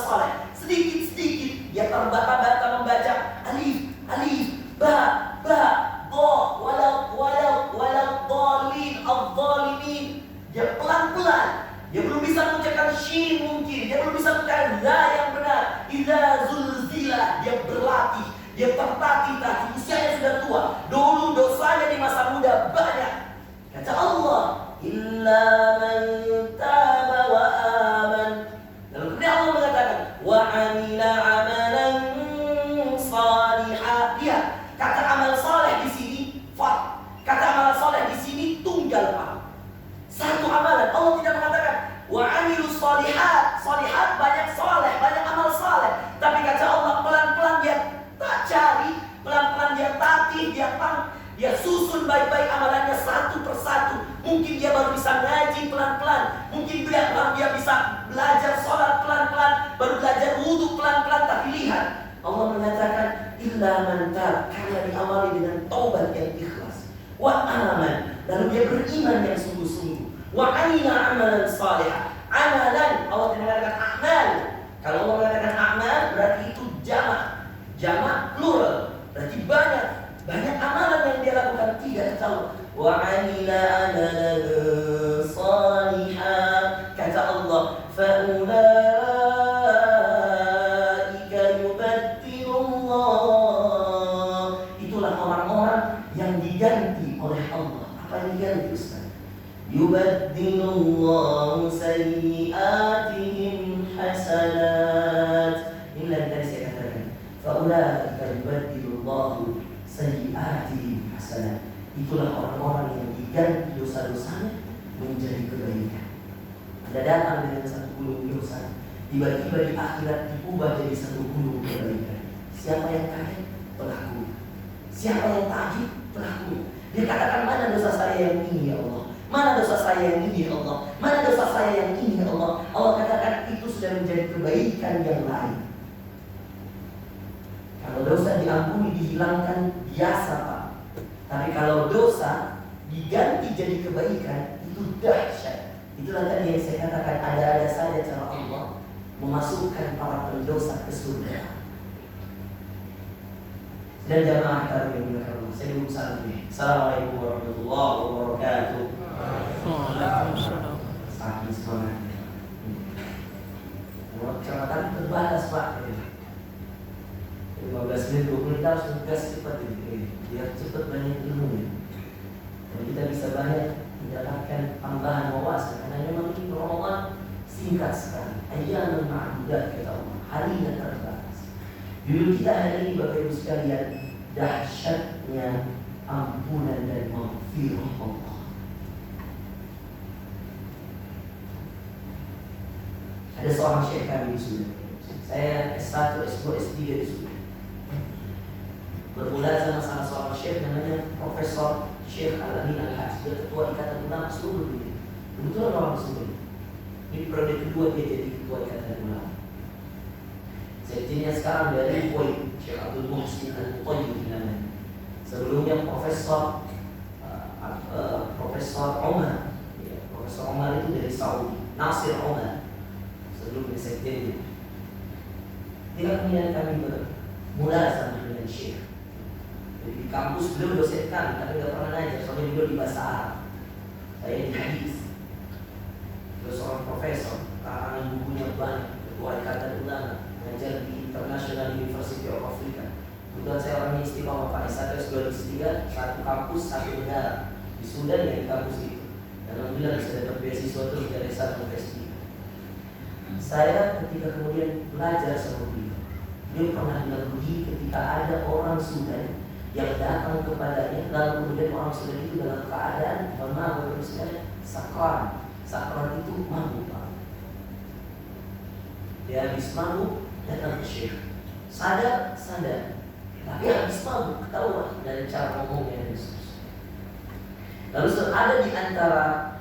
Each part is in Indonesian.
saleh. Sedikit-sedikit dia terbata-bata membaca alif, ba, walau dhalin, adh-dhalimin. Dia pelan-pelan. Dia belum bisa mengucapkan shin mungkin. Dia belum bisa mengucapkan za yang benar. Idza zulzilah. Dia berlatih. Dia tertatih-tatih. Usianya sudah tua. Dulu dosanya di masa muda banyak. Kata Allah, illa man taba wa aman. Lalu kemudian Allah mengatakan, wa amila amalan salihah. Lihat, kata amal saleh di sini fard. Kata amal saleh di sini tunggal pak. Satu amalan. Allah tidak mengatakan wa amilus salihat. Salihat banyak saleh, banyak amal saleh. Tapi kata Allah pelan-pelan dia tak cari, pelan-pelan dia tatih, dia susun baik-baik amalannya satu persatu. Mungkin dia baru bisa ngaji pelan-pelan. Mungkin dia bisa belajar sholat pelan-pelan, baru belajar wudhu pelan-pelan. Tapi lihat, Allah mengatakan illa man tab, karena diawali dengan taubat yang ikhlas. Wa aman, lalu dia beriman yang sungguh-sungguh. Wa amila amalan salihah. Amalan, Allah tidak mengatakan amal. Kalau Allah mengatakan amal, berarti itu jamak plural. Berarti banyak amalan yang dia lakukan. Tidak tahu. Wa amila amalan salihah. Kata Allah, fa ulaika yubaddilullah. Itulah orang-orang yang diganti oleh Allah. Apa yang diganti Ustaz? Yubaddilullahu sayyi'atihim hasanat. Inilah yang tadi saya katakan. Faulaika yubaddilullahu sayyi'atihim hasanat. Itulah orang-orang yang diganti dosa-dosanya menjadi kebaikan. Anda datang dengan satu gunung dosa, tiba-tiba di akhirat diubah jadi satu gunung kebaikan. Siapa yang kaget? Pelaku. Siapa yang takjub? Pelaku. Dia katakan, mana dosa saya yang ini ya Allah? Mana dosa saya yang ini ya Allah? Mana dosa saya yang ini ya Allah? Allah katakan itu sudah menjadi kebaikan yang lain. Kalau dosa diampuni, dihilangkan, biasa Pak. Tapi kalau dosa diganti jadi kebaikan, itu dahsyat. Itulah tadi yang saya katakan, ada-ada saja cara Allah memasukkan para pendosa ke surga. Dan jamaah kita yang Allah, saya dulu salam ini. Assalamualaikum warahmatullahi wabarakatuh. Waalaikumsalam. Saking semangatnya. Kecamatan terbatas Pak. 15 menit, 20 menit harus tugas cepat ini. Biar cepat banyak ilmunya. Dan kita bisa banyak mendapatkan tambahan wawasan. Karena memang ini Ramadan singkat sekali. Ayyaman ma'dudat kata Allah. Harinya terbatas. Dulu kita hari ini Bapak Ibu sekalian, dahsyatnya ampunan dan maghfirah Allah. Ada seorang syekh kami di Sudan. Saya S1, S2, S3 di Sudan. Bermula sama seorang syekh namanya Profesor Syekh Al-Amin Al-Haj. Dia ketua Ikatan Ulama seluruh dunia. Kebetulan orang Sudan. Ini periode kedua dia jadi ketua Ikatan Ulama. Sekjennya sekarang dari Kuwait, Syekh Abdul Muhsin Al-Mutayyib namanya. Sebelumnya Profesor Omar. Ya, Profesor Omar itu dari Saudi. Nasir Omar. Sebelumnya sekjennya. Tidak kemudian kami bermula sama dengan Syekh. Jadi di kampus beliau dosen kami, tapi tidak pernah ngajar. Soalnya beliau di bahasa Arab. Saya di hadis. Beliau seorang profesor, karangan bukunya banyak, ketua Ikatan Ulama, ngajar di International University of Africa. Kebetulan saya orangnya istiqomah Pak, S1, S2, S3, satu kampus, satu negara. Di Sudan ya di kampus itu. Dan alhamdulillah bisa dapat beasiswa terus dari S1 ke S3. Saya ketika kemudian belajar sama beliau pernah bilang begini, ketika ada orang Sudan yang datang kepadanya, lalu kemudian orang Sudan itu dalam keadaan mabuk, misalnya sakran. Sakran itu mabuk Pak. Dia habis mabuk datang ke Syekh. Sadar, tapi habis mabuk ketahuan dari cara ngomongnya dan seterusnya. Lalu ada di antara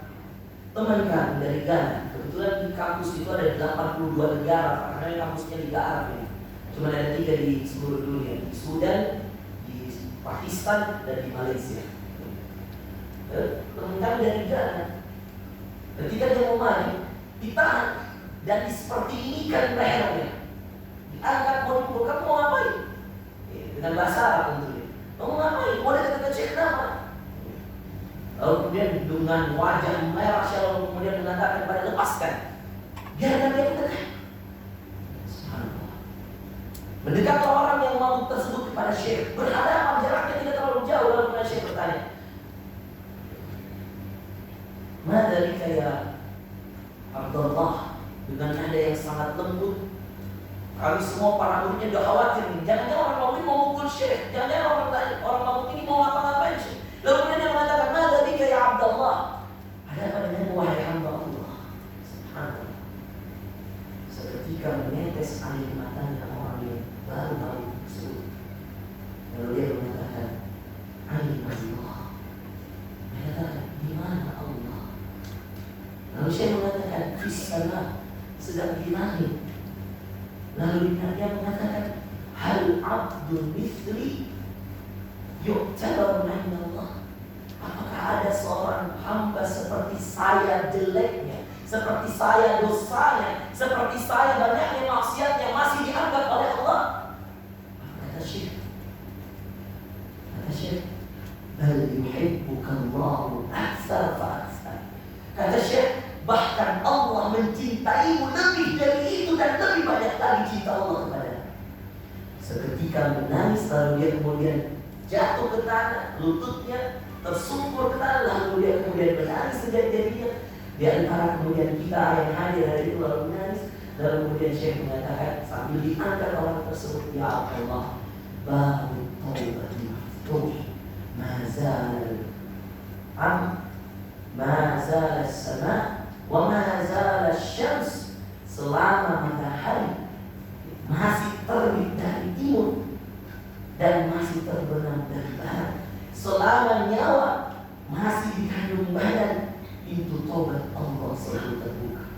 teman kami dari Ghana. Kebetulan di kampus itu ada 82 negara, karena kampusnya Liga Arab ini. Cuma ada 3 di seluruh dunia, di Sudan, di Pakistan, dan di Malaysia. Teman kami dari Ghana. Ketika dia mau maju, ditahan Dan seperti ini kan lehernya diangkat, mau dipukul, kamu mau ngapain? Dengan bahasa Arab tentunya. Kamu ngapain? Mau dekat-dekat Syekh kenapa? Lalu kemudian dengan wajah merah Syekh kemudian mengatakan kepada lepaskan. Biarkan dia dekat. Subhanallah. Mendekatlah orang yang mau tersebut kepada Syekh. Berhadapan, jaraknya tidak terlalu jauh. Lalu kemudian Syekh bertanya, "Madzalika ya Abdullah?" Dengan nada yang sangat lembut. Kami semua para muridnya udah khawatir nih. Jangan-jangan orang mau mau mukul Syekh. Jangan-jangan orang mau ini mau ngapa-ngapain Syekh. Lalu kemudian dia mengatakan, "Madzalika ya Abdullah?" Ada apa denganmu wahai hamba Allah? Subhanallah. Seketika menetes air matanya orang yang baru tahu tersebut. Lalu dia mengatakan, "Aina Allah?" Dia katakan, "Di mana Allah?" Lalu Syekh mengatakan, "Fis sama," sedang di langit. Lalu dia mengatakan, "Hal abdun mithli yu'tabar min Allah?" Apakah ada seorang hamba seperti saya jeleknya, seperti saya dosanya, seperti saya banyaknya maksiatnya masih dianggap oleh Allah? Kata Syekh, "Bal yuhibbuka Allahu aktsar fa aktsar." Kata Syekh, bahkan Allah mencintaimu lebih dari itu dan lebih banyak lagi cinta Allah kepada. Seketika menangis, lalu dia kemudian jatuh ke tanah, lututnya tersungkur ke tanah, lalu dia kemudian menangis sejadi-jadinya. Di antara kemudian kita yang hadir hari itu lalu menangis. Lalu kemudian Syekh mengatakan sambil diangkat orang tersebut, "Ya Allah, baru taubat maftuh, mazal as-sama' wa mazal asy-syams." Selama matahari masih terbit dari timur dan masih terbenam dari barat, selama nyawa masih di kandung badan, pintu tobat Allah selalu terbuka.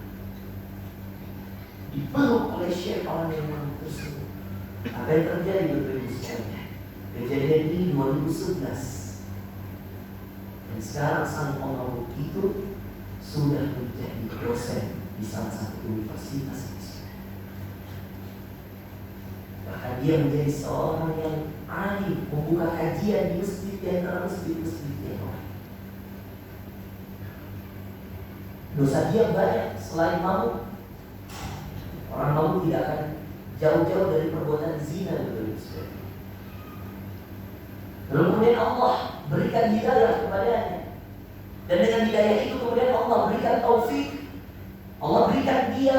Dipeluk oleh Syekh orang yang tersebut. Apa yang terjadi Bapak Ibu sekalian? Kejadian ini 2011. Dan sekarang sang pengawal itu sudah menjadi dosen di salah satu universitas. Bahkan dia menjadi seorang yang alim, membuka kajian di masjid di antara masjid-masjid yang lain. Dosa dia banyak selain mabuk. Orang mabuk tidak akan jauh-jauh dari perbuatan zina. Lalu kemudian Allah berikan hidayah kepadanya. Dan dengan hidayah itu kemudian Allah berikan taufik. Allah berikan dia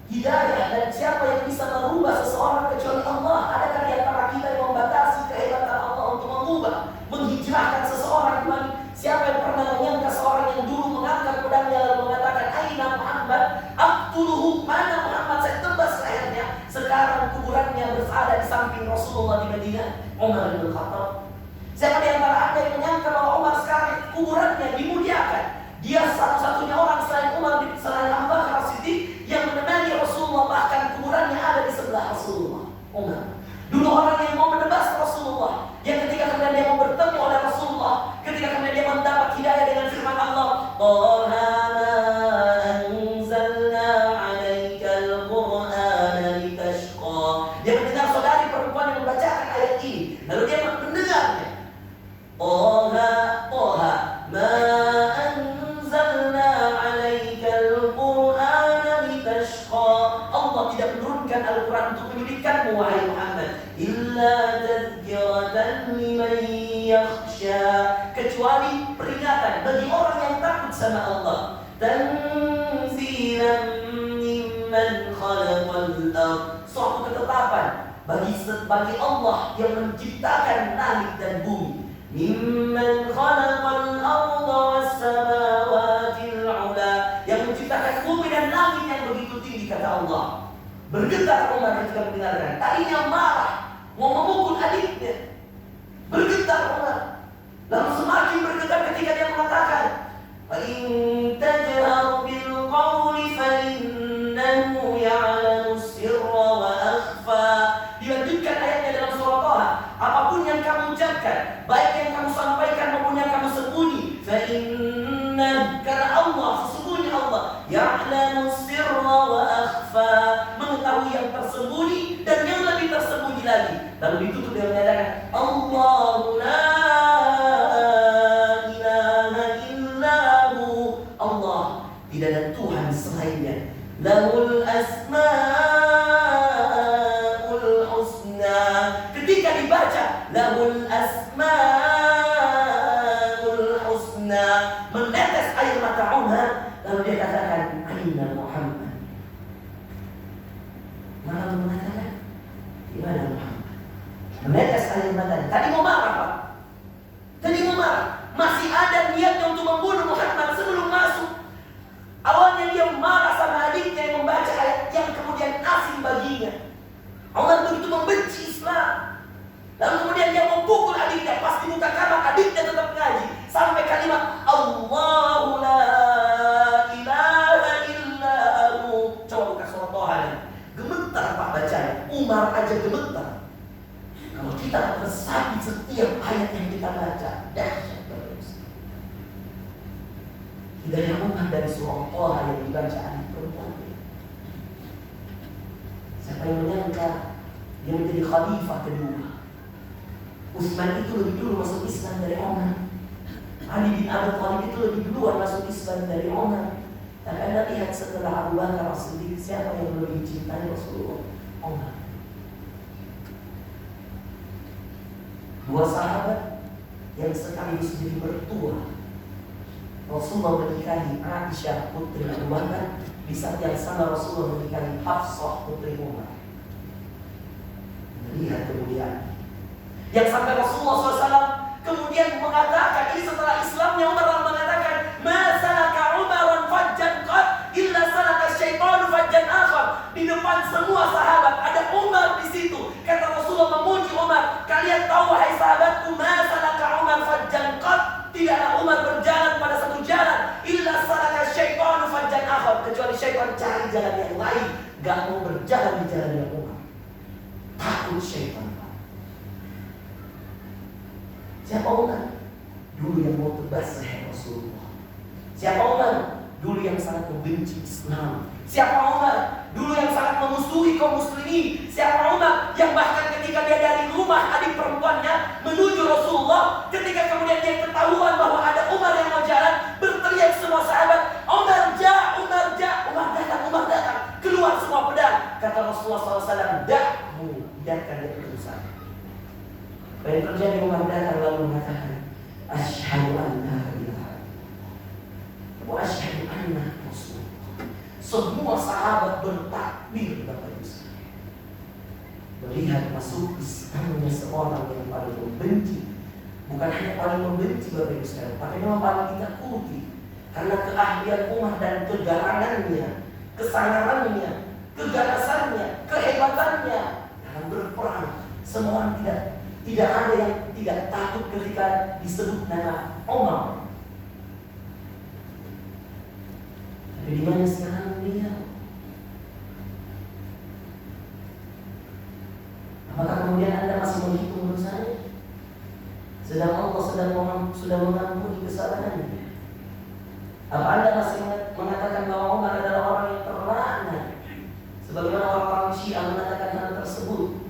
hidayah. Dan siapa yang bisa merubah seseorang kecuali Allah? Adakah di antara kita yang membatasi kehebatan Allah untuk mengubah, menghijrahkan seseorang kembali? Siapa yang pernah menyangka seorang yang dulu mengangkat pedangnya lalu mengatakan, "Aina Muhammad? Aqtuluhu." Mana Muhammad? Saya tebas lehernya. Sekarang kuburannya berada di samping Rasulullah di Madinah. Umar bin Khattab. Siapa di antara Anda yang menyangka bahwa Umar sekarang kuburannya dimuliakan? Dia satu-satunya orang selain Umar, selain Abu Bakar As-Siddiq yang menemani Rasulullah, bahkan kuburannya ada di sebelah Rasulullah. Umar dulu orang yang mau menebas Rasulullah, yang ketika kemudian dia mau bertemu oleh Rasulullah, ketika kemudian dia mendapat hidayah dengan firman Allah, "Taha ma anzalna 'alaikal Qur'ana litashqa." Dia mendengar saudari perempuan yang membacakan ayat ini, lalu dia mendengarnya. Taha ma anzalna 'alaikal Qur'ana litashqa. Allah tidak menurunkan Al-Quran untuk menyulitkanmu wahai Muhammad, illa tadhkiratan liman yakhsha, kecuali peringatan bagi orang yang takut sama Allah. Tanzilan mimman khalaqal ardh, suatu ketetapan bagi Allah yang menciptakan langit dan bumi. Mimman khalaqal ardha was samawatil 'ula, yang menciptakan bumi dan langit yang begitu tinggi, kata Allah. Bergetar Umar ketika mendengarkan. Tadinya marah, mau memukul adiknya. Bergetar Umar. Lalu semakin bergetar ketika dia mengatakan, "Fa in tajhar bil qawli fa innahu ya'lamu sirra wa akhfa." Dilanjutkan ayatnya dalam surah Taha. Apapun yang kamu ucapkan, baik yang kamu sampaikan maupun yang kamu sembunyi, fa inna, karena Allah, sesungguhnya Allah, ya'lamu sirra wa Lalu ditutup dengan menyatakan Allahu la ilaha illahu. Allah, tidak ada Tuhan selainnya. Lahul asmaul husna. Ketika dibaca lahul asmaul husna, menetes air mata Umar. Lalu dia katakan Aina Muhammad. Maka mengatakan di mana Muhammad? Menetes air mata. Tadi mau marah Pak. Tadi mau marah. Masih ada niatnya untuk membunuh Muhammad sebelum masuk. Awalnya dia marah sama adiknya yang membaca ayat yang kemudian asing baginya. Umar begitu membenci Islam. Lalu kemudian dia mau pukul adiknya. Pas di muka kamar adiknya tetap ngaji. Sampai kalimat Allahu la ilaha illahu. Coba buka surat Toha. Gemetar Pak bacanya. Umar aja gemetar. Kalau kita meresapi setiap ayat yang kita baca, dahsyat terus. Hidayah Umar dari surah Toha yang dibaca anak perempuan. Siapa yang menyangka dia menjadi khalifah kedua? Utsman itu lebih dulu masuk Islam dari Umar. Ali bin Abi Thalib itu lebih duluan masuk Islam dari Umar. Tak ada lihat setelah Abu Bakar As-Siddiq siapa yang lebih cintai Rasulullah? Umar. Dua sahabat yang sekaligus jadi mertua. Rasulullah menikahi Aisyah putri Abu Bakar, di saat yang sama Rasulullah menikahi Hafsah putri Umar. Lihat kemudian yang sampai Rasulullah SAW kemudian mengatakan, ini setelah Islamnya Umar lalu mengatakan, ma salaka Umaran fajjan qad illa salaka syaitanu fajjan akhar. Di depan semua sahabat ada Umar di situ. Kata Rasulullah memuji Umar, kalian tahu wahai sahabatku, ma salaka Umar fajjan qad, tidaklah Umar berjalan pada satu jalan illa salaka syaitanu fajjan akhar, kecuali syaitan cari jalan yang lain, gak mau berjalan di jalan yang Umar. Takut syaitan. Siapa Umar? Dulu yang mau tebas leher Rasulullah. Siapa Umar? Dulu yang sangat membenci Islam. Siapa Umar? Dulu yang sangat memusuhi kaum muslimin. Siapa Umar? Yang bahkan ketika dia dari rumah adik perempuannya menuju Rasulullah, ketika kemudian dia ketahuan bahwa ada Umar yang mau jalan, berteriak semua sahabat, Umar ja, Umar ja, Umar datang, keluar semua pedang. Kata Rasulullah SAW, da'mu, biarkan dia berurusan. Yang terjadi Umar datang lalu mengatakan, asyhadu an la ilaha illallah wa asyhadu anna Rasulullah. Semua sahabat bertakbir Bapak Ibu sekalian. Melihat masuk Islamnya seorang yang paling membenci, bukan hanya paling membenci Bapak Ibu sekalian, tapi memang paling ditakuti karena keahlian Umar dan kegarangannya, kesangarannya, keganasannya, kehebatannya dalam berperang. Semua orang tidak ada yang tidak takut ketika disebut nama Umar. Tapi di mana sekarang dia? Apakah kemudian Anda masih menghitung dosanya? Sedang Allah sudah mengampuni kesalahannya. Apa Anda masih mengatakan bahwa Umar adalah orang yang terlaknat, sebagaimana orang-orang Syiah mengatakan hal tersebut?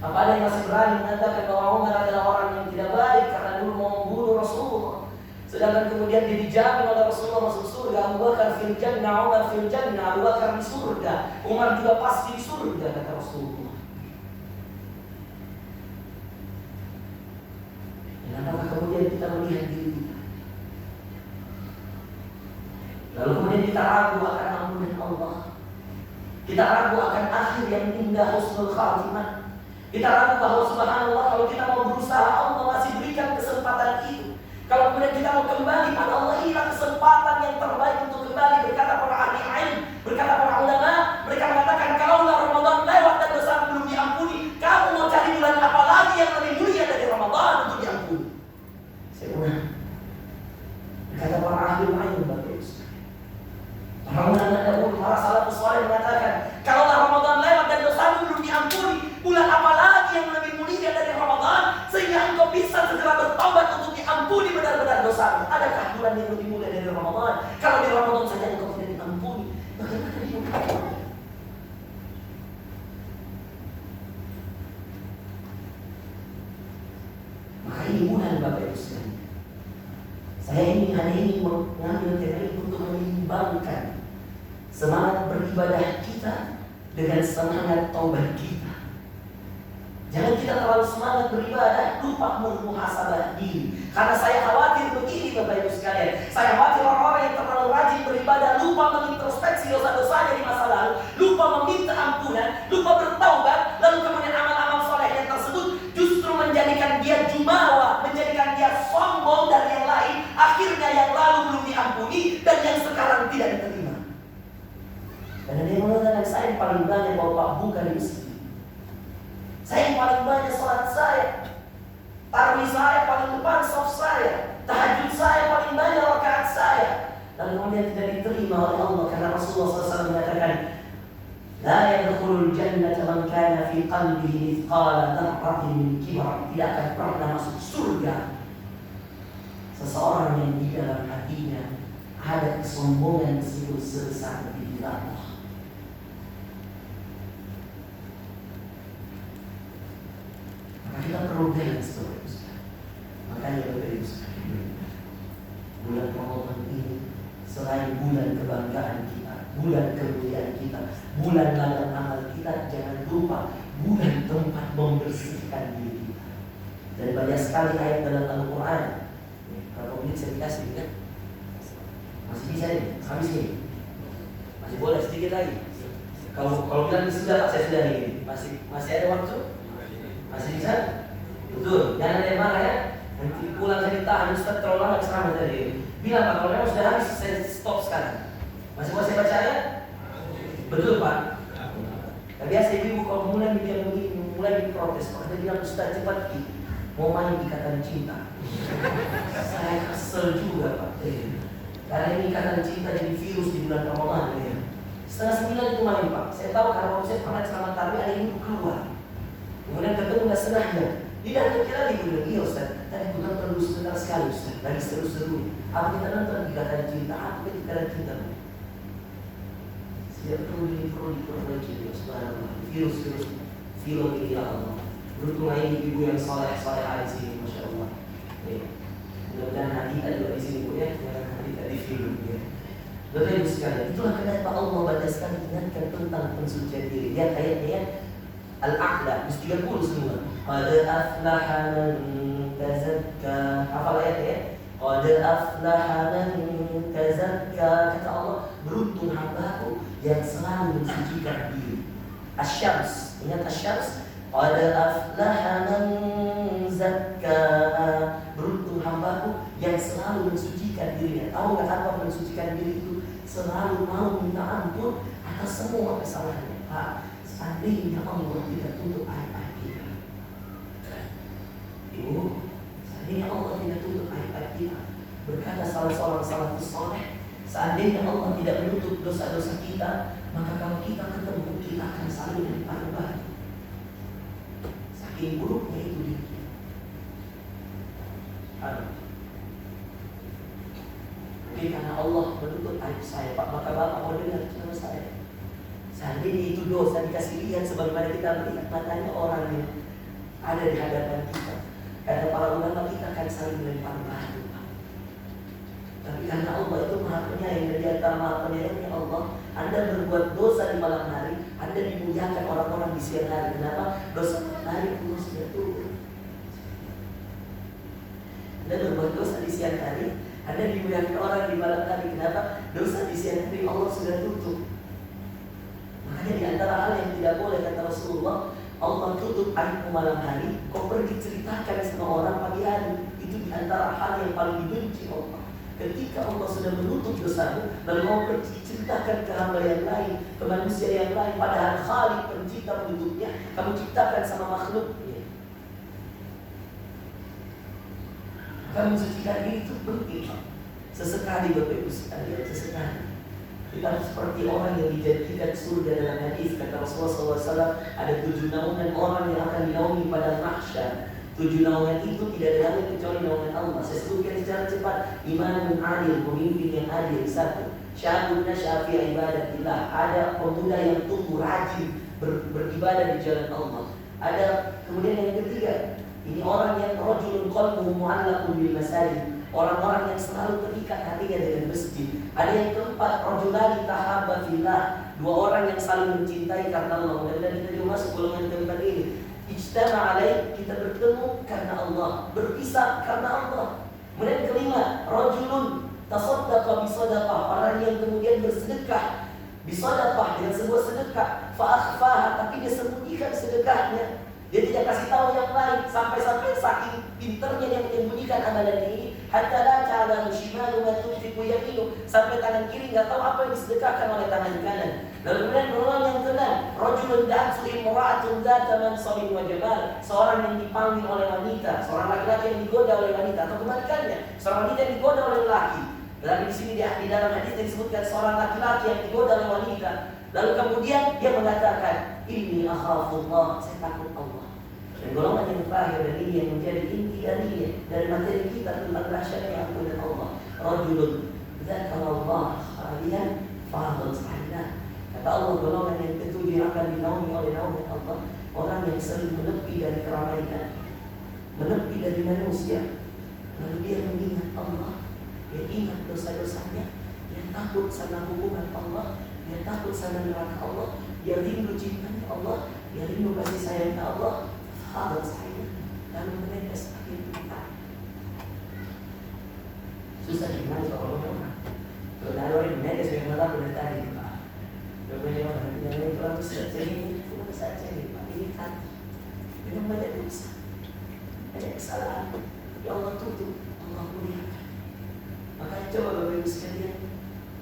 Apa ada yang masih berani mengatakan bahwa Umar adalah orang yang tidak baik karena dulu mau membunuh Rasulullah, sedangkan kemudian dia dijamin oleh Rasulullah masuk surga? Abu Bakar fil jannah, Umar fil jannah. Abu Bakar di surga, Umar juga pasti di surga, kata Rasulullah. Dan apakah kemudian kita melihat diri kita, lalu kemudian kita ragu akan ampunan Allah, kita ragu akan akhir yang indah, husnul khatimah. Kita ragu bahwa subhanallah, kalau kita mau berusaha Allah masih berikan kesempatan itu. Kalau kemudian kita mau kembali pada Allah, hilang kesempatan yang terbaik untuk kembali. Berkata para ahli ilmu, berkata para ulama, mereka mengatakan kalau Ramadan lewat dan dosa belum diampuni, kamu mau cari bulan apa lagi yang lebih mulia dari Ramadan untuk diampuni? Saya ulang. Berkata para ahli ilmu, para ulama dahulu, para salafus saleh mengatakan kalau Ramadan lewat dan dosa belum diampuni, bulan apa lagi yang lebih mulia dari Ramadan sehingga engkau bisa segera bertobat untuk diampuni benar-benar dosa? Adakah bulan yang lebih mulia dari Ramadan? Kalau di Ramadan saja engkau tidak diampuni, bagaimana di bulan? perhimpunan Bapak Ibu sekalian. Saya hanya ingin mengambil tema ini untuk menyimbangkan semangat beribadah kita dengan semangat taubat kita. Jangan kita terlalu semangat beribadah, lupa muhasabah diri. Karena saya khawatir begini Bapak Ibu sekalian. Saya khawatir orang-orang yang terlalu rajin beribadah, lupa mengintrospeksi dosa-dosanya di masa lalu, lupa meminta ampunan, lupa bertaubat, lalu kemudian amal-amal solehnya tersebut justru menjadikan dia jumawa, menjadikan dia sombong dari yang lain. Akhirnya yang lalu belum diampuni dan yang sekarang tidak diterima. Karena dia mengatakan saya yang paling banyak bawa buka di masjid. Saya yang paling banyak sholat saya, tarawih saya paling depan, soft saya, tahajud saya paling banyak, rakaat saya. Lalu kemudian tidak diterima oleh Allah karena Rasulullah SAW mengatakan, la yadkhulul jannata man kana fi qalbihi mithqala dzarratin min kibar. Tidak akan pernah masuk surga seseorang yang di dalam hatinya ada kesombongan meskipun sebesar biji Allah. Kita perlu balance terus. Makanya Bapak Ibu sekalian, bulan Ramadan ini selain bulan kebanggaan kita, bulan kemuliaan kita, bulan ladang amal kita, jangan lupa bulan tempat membersihkan diri kita. Dan banyak sekali ayat dalam Al-Quran. Berapa menit saya dikasih kan? Masih bisa nih, habis ini. Masih boleh sedikit lagi. Kalau bilang sudah, saya sudah ini. Masih ada waktu? Masih bisa? Betul, jangan ada yang marah ya. Nanti pulang saya ditahan, Ustaz terlalu lama ceramah tadi. Bilang Pak, kalau memang sudah habis, saya stop sekarang. Masih mau saya baca ya? Betul Pak. Nah, biasa ibu kalau mulai bilang begini, mulai diprotes. Pak, dia bilang Ustaz cepat mau main ikatan cinta. Saya kesel juga Pak. Karena ini ikatan cinta jadi virus di bulan Ramadan ya. 8:30 itu main Pak. Saya tahu karena waktu saya pernah ceramah tarawih ada ibu keluar. Kemudian ketemu nggak senangnya. Dia datang kira lagi bilang, iya Ustaz, tadi aku nonton dulu sebentar sekali Ustaz, lagi seru-seru. Apa kita nonton ikatan cinta? Apa ikatan cinta? Tidak perlu diperbaiki ya subhanallah. Virus film ini ya Allah. Beruntung ini ibu yang soleh di sini, masya Allah. Mudah-mudahan hati ada di sini Bu ya, jangan hati di film ya. Bapak Ibu sekalian, itulah kenapa Allah banyak sekali ingatkan tentang pensucian diri. Lihat ayatnya Al-A'la, mesti 30 semua. Qad aflaha man tazakka. Hafal ayatnya ya? Qad aflaha man tazakka. Kata Allah, beruntung hambaku yang selalu mensucikan diri. Asy-Syams, ingat Asy-Syams? Qad aflaha man zakka. Beruntung hambaku yang selalu mensucikan dirinya. Tahu nggak apa mensucikan diri itu? Selalu mau minta ampun atas semua kesalahannya. Pak, seandainya Allah tidak tutup aib-aib kita. Ibu, seandainya Allah tidak tutup aib-aib kita. Berkata salah seorang salafus saleh, seandainya Allah tidak menutup dosa-dosa kita, maka kalau kita ketemu, kita akan saling lempar-lempar. Saking buruknya itu diri. Mungkin karena Allah menutup aib saya, Pak, maka Bapak mau dengar cerita saya. Seandainya itu dosa dikasih lihat sebagaimana kita melihat matanya orang yang ada di hadapan kita. Kata para ulama, kita akan saling melempar batu. Tapi karena Allah itu Maha Penyayang, dan di antara Maha Penyayangnya Allah, Anda berbuat dosa di malam hari, Anda dimuliakan orang-orang di siang hari. Kenapa? Dosa malam hari Allah sudah turun. Anda berbuat dosa di siang hari, Anda dimuliakan orang di malam hari. Kenapa? Dosa di siang hari Allah sudah tutup. Makanya di antara hal yang tidak boleh, kata Rasulullah, Allah tutup aibmu malam hari, kau pergi ceritakan sama orang pagi hari. Itu di antara hal yang paling dibenci Allah. Ketika Allah sudah menutup dosamu, lalu kau pergi ceritakan ke hamba yang lain, ke manusia yang lain, padahal Khalik pencipta penduduknya, kamu ciptakan sama makhluknya. Kamu mensucikan diri itu penting. Sesekali Bapak Ibu sekalian, sesekali. Kita seperti orang yang dijanjikan surga dalam hadis, kata Rasulullah SAW, ada 7 naungan orang yang akan dinaungi pada mahsyar. 7 naungan itu tidak ada lagi kecuali naungan Allah. Saya sebutkan secara cepat. Imamun adil, pemimpin yang adil, 1. Syabun nasyafi ibadatillah, ada pemuda yang tumbuh rajin beribadah di jalan Allah. Ada kemudian yang ketiga, Ini orang yang rajulun qalbuhu mu'allaqun bil masajid, orang-orang yang selalu terikat hatinya dengan masjid. Ada yang keempat, rajulani tahabba fillah, dua orang yang saling mencintai karena Allah. Mudah-mudahan kita juga masuk golongan keempat ini. Ijtama alaih, kita bertemu karena Allah, berpisah karena Allah. Kemudian kelima, rajulun tasaddaqa bisadaqah, orang yang kemudian bersedekah bisadaqah, dengan sebuah sedekah, fa akhfaha, tapi dia sembunyikan sedekahnya. Dia tidak kasih tahu yang lain, sampai-sampai saking pinternya dia menyembunyikan amalan ini, hatta la ta'lamu shimalu ma tunfiqu yaminu, sampai tangan kiri nggak tahu apa yang disedekahkan oleh tangan kanan. Lalu kemudian golongan yang keenam, rajulun da'atu imra'atun dzata mansabin wa jamal, seorang yang dipanggil oleh wanita, seorang laki-laki yang digoda oleh wanita, atau kebalikannya, seorang wanita yang digoda oleh laki. Lalu di sini di dalam hadis disebutkan seorang laki-laki yang digoda oleh wanita. Lalu kemudian dia mengatakan, ini akhafullah, saya takut Allah. Dan golongan yang terakhir dan ini yang menjadi inti dari materi kita tentang dahsyatnya ampunan Allah. Rajulun dzakarallah khalian fadhal sa'ina. Kata Allah, golongan yang ketujuh yang akan dinaungi oleh naungan Allah, orang yang sering menepi dari keramaian, menepi dari manusia, lalu dia mengingat Allah, dia ingat dosa-dosanya, dia takut sama hukuman Allah, dia takut sama neraka Allah, dia rindu cintanya Allah, dia rindu kasih sayangnya Allah. Fadhal sa'ina, lalu mereka semakin pintar. Susah gimana kalau orang kalau ada orang mereka sudah melakukan dari tadi Pak. Beberapa orang yang orang saja ini cuma saja ini Pak, ini kan memang banyak dosa, banyak kesalahan. Ya Allah tutup, Allah muliakan. Makanya coba Bapak Ibu sekalian,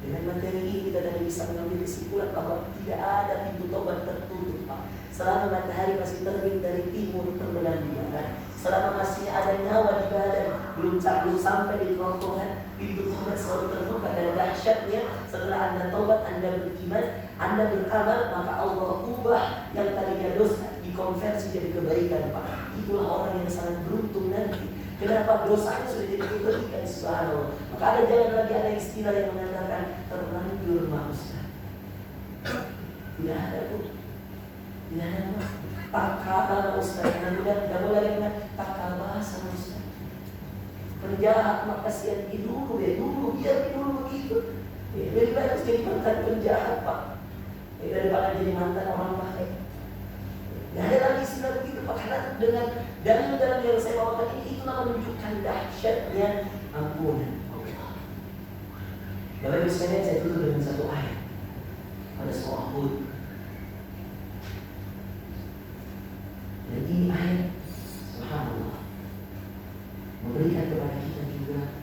dengan materi ini kita tidak bisa mengambil kesimpulan bahwa tidak ada pintu tobat tertutup Pak. Selama matahari masih terbit dari timur terbenam di barat, selama masih ada nyawa di badan, belum sampai di kerongkongan, pintu tobat selalu terbuka. Dan dahsyatnya setelah Anda tobat, Anda beriman, Anda beramal, maka Allah ubah yang tadinya dosa dikonversi jadi kebaikan Pak. Itulah orang yang sangat beruntung nanti. Kenapa dosanya sudah jadi kebaikan? Subhanallah. Maka jangan lagi ada istilah yang mengatakan terlanjur manusia. Tidak ada pun. Tidak ada takala Ustaz. Tidak boleh lagi dengan takala sama Ustaz. Penjahat maka kasihan dulu biar dulu begitu. Lebih baik jadi mantan penjahat Pak, daripada jadi mantan orang baik. Tidak ada lagi istilah begitu Pak. Karena dengan dalil-dalil yang saya bawakan ini, itulah menunjukkan dahsyatnya ampunan Allah. Bapak Ibu sekalian, saya tutup dengan satu ayat pada surah Hud. Dan ini ayat subhanallah memberikan kepada kita juga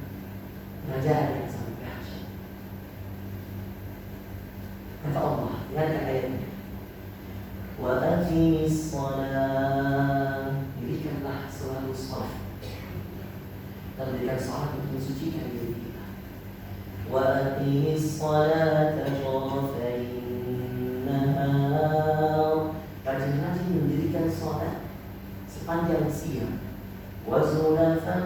pelajaran yang sangat dahsyat. Kata Allah, lihatkan ayatnya. Wa aqimis shalah, dirikanlah selalu salat. Dan dirikan salat untuk mensucikan diri kita. Wa aqimis salata tarafayn nahar, rajin-rajin mendirikan salat sepanjang siang. Wa zulafan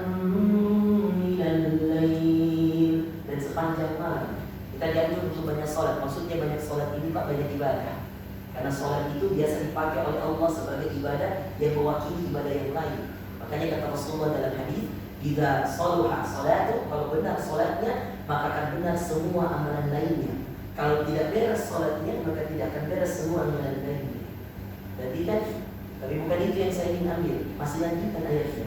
minal lail, dan sepanjang malam. Kita dianjurkan untuk banyak salat. Maksudnya banyak salat ini Pak, banyak ibadah. Karena sholat itu biasa dipakai oleh Allah sebagai ibadah yang mewakili ibadah yang lain. Makanya kata Rasulullah dalam hadis, "Idza shaluha sholatu", kalau benar sholatnya maka akan benar semua amalan lainnya. Kalau tidak beres sholatnya maka tidak akan beres semua amalan lainnya. Berarti kan, tapi bukan itu yang saya ingin ambil. Masih lanjutkan ayatnya.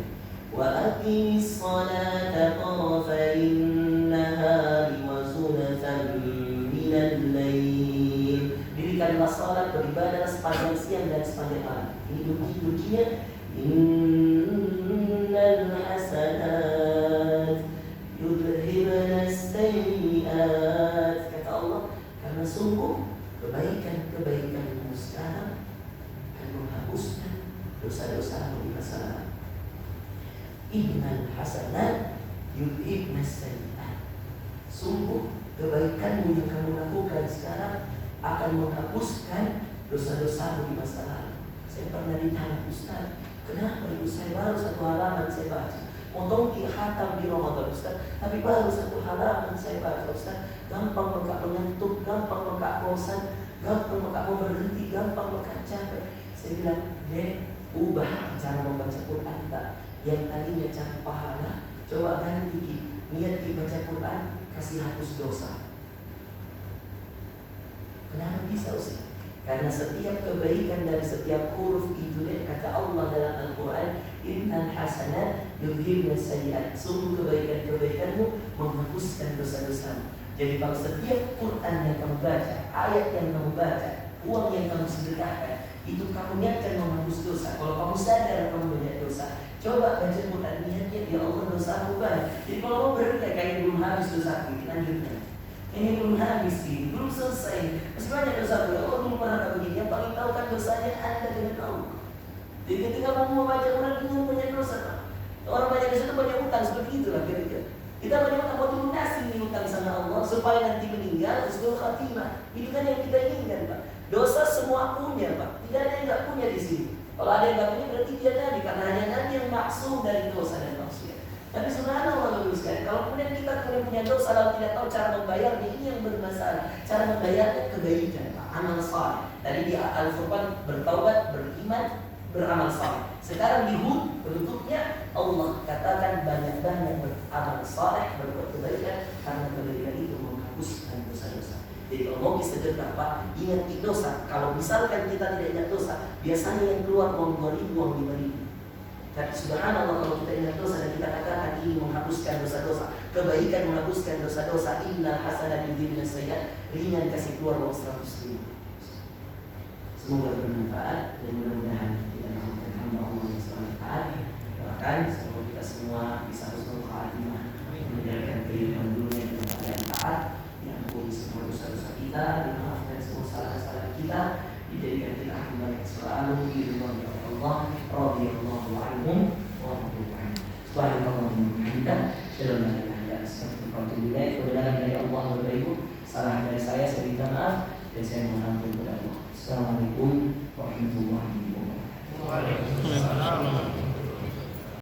Wa aqimis sholata tarafayn nahari wa zulfan minal lail. Dirikanlah salat beribadah sepanjang siang dan sepanjang malam. Ini kunci-kuncinya. Innal hasanat yudhhibna as-sayyi'at. Kata Allah, karena sungguh kebaikan-kebaikanmu sekarang akan menghapuskan dosa-dosa di masa lalu. Innal hasanat yudhhibna as-sayyi'at. Sungguh kebaikanmu yang kamu lakukan sekarang akan menghapuskan dosa-dosa di masa lalu. Saya pernah ditanya, Ustaz, kenapa ibu saya baru satu halaman saya baca? Untung khatam di Ramadan Ustaz, tapi baru satu halaman saya baca Ustaz. Gampang mereka mengantuk, gampang mereka bosan, gampang mereka mau berhenti, gampang mereka capek. Saya bilang, Dek, Ubah cara membaca Quran tak. Yang tadinya cari pahala, coba ganti niat dibaca Quran, kasih hapus dosa. Kenapa bisa Ustaz? Karena setiap kebaikan dari setiap huruf itu, kata Allah dalam Al-Quran, innal hasanat yudhibna sayyi'at. Sungguh kebaikan-kebaikanmu menghapuskan dosa-dosamu. Jadi kalau setiap Quran yang kamu baca, ayat yang kamu baca, uang yang kamu sedekahkan, itu kamu niatkan menghapus dosa. Kalau kamu sadar kamu banyak dosa, coba baca Quran, niatnya ya Allah dosamu banyak. Jadi kalau mau berhenti kayak belum habis dosa, lanjutnya. Ini belum habis, ini belum selesai. Masih banyak dosa. Allah belum pernah begini. Yang paling tahu kan dosanya Anda dengan Allah. Jadi ketika kamu mau baca Quran, dengan banyak dosa. Orang banyak dosa itu banyak utang, seperti itulah kira-kira. Kita banyak utang buat lunasi nih utang sama Allah supaya nanti meninggal husnul khatimah. Itu kan yang kita inginkan, Pak. Dosa semua punya, Pak. Tidak ada yang nggak punya di sini. Kalau ada yang nggak punya berarti dia nabi, karena hanya nabi yang maksum dari dosa dan maksiat. Tapi subhanallah luruskan, kalau kemudian kita punya dosa lalu tidak tahu cara membayarnya, ini yang bermasalah. Cara membayarnya kebaikan, Pak. Amal saleh. Tadi di Al-Furqan bertaubat, beriman, beramal saleh. Sekarang di Hud bentuknya Allah katakan banyak-banyak beramal saleh, berbuat kebaikan, karena kebaikan itu menghapuskan dosa-dosa. Jadi kalau mau sedekah, Pak, ingat dosa. Kalau misalkan kita tidak ingat dosa, biasanya yang keluar uang 2.000, uang 5.000. Tapi subhanallah kalau kita ingat dosa dan kita katakan ini menghapuskan dosa-dosa, kebaikan menghapuskan dosa-dosa, innal hasanat yudhibna sayyi'at, ringan kasih keluar uang 100.000. Semoga bermanfaat dan mudah-mudahan kita melakukan hamba Allah yang bermanfaat. Doakan semoga kita semua bisa husnul khatimah, menjalankan kehidupan dunia dengan keadaan taat, diampuni semua dosa-dosa kita, dimaafkan semua salah-salah kita, dijadikan kita hamba yang selalu diridhoi Allah, radhiyallahu anhum wa radhiyallahu anhu. Subhanallah wa bihamdihi, asyhadu an la ilaha illa anta, astaghfiruka wa atubu ilaik. Kebenaran dari Allah wa Ibu, salah dari saya minta maaf dan saya mohon ampun kepada Allah. Assalamualaikum warahmatullahi wabarakatuh.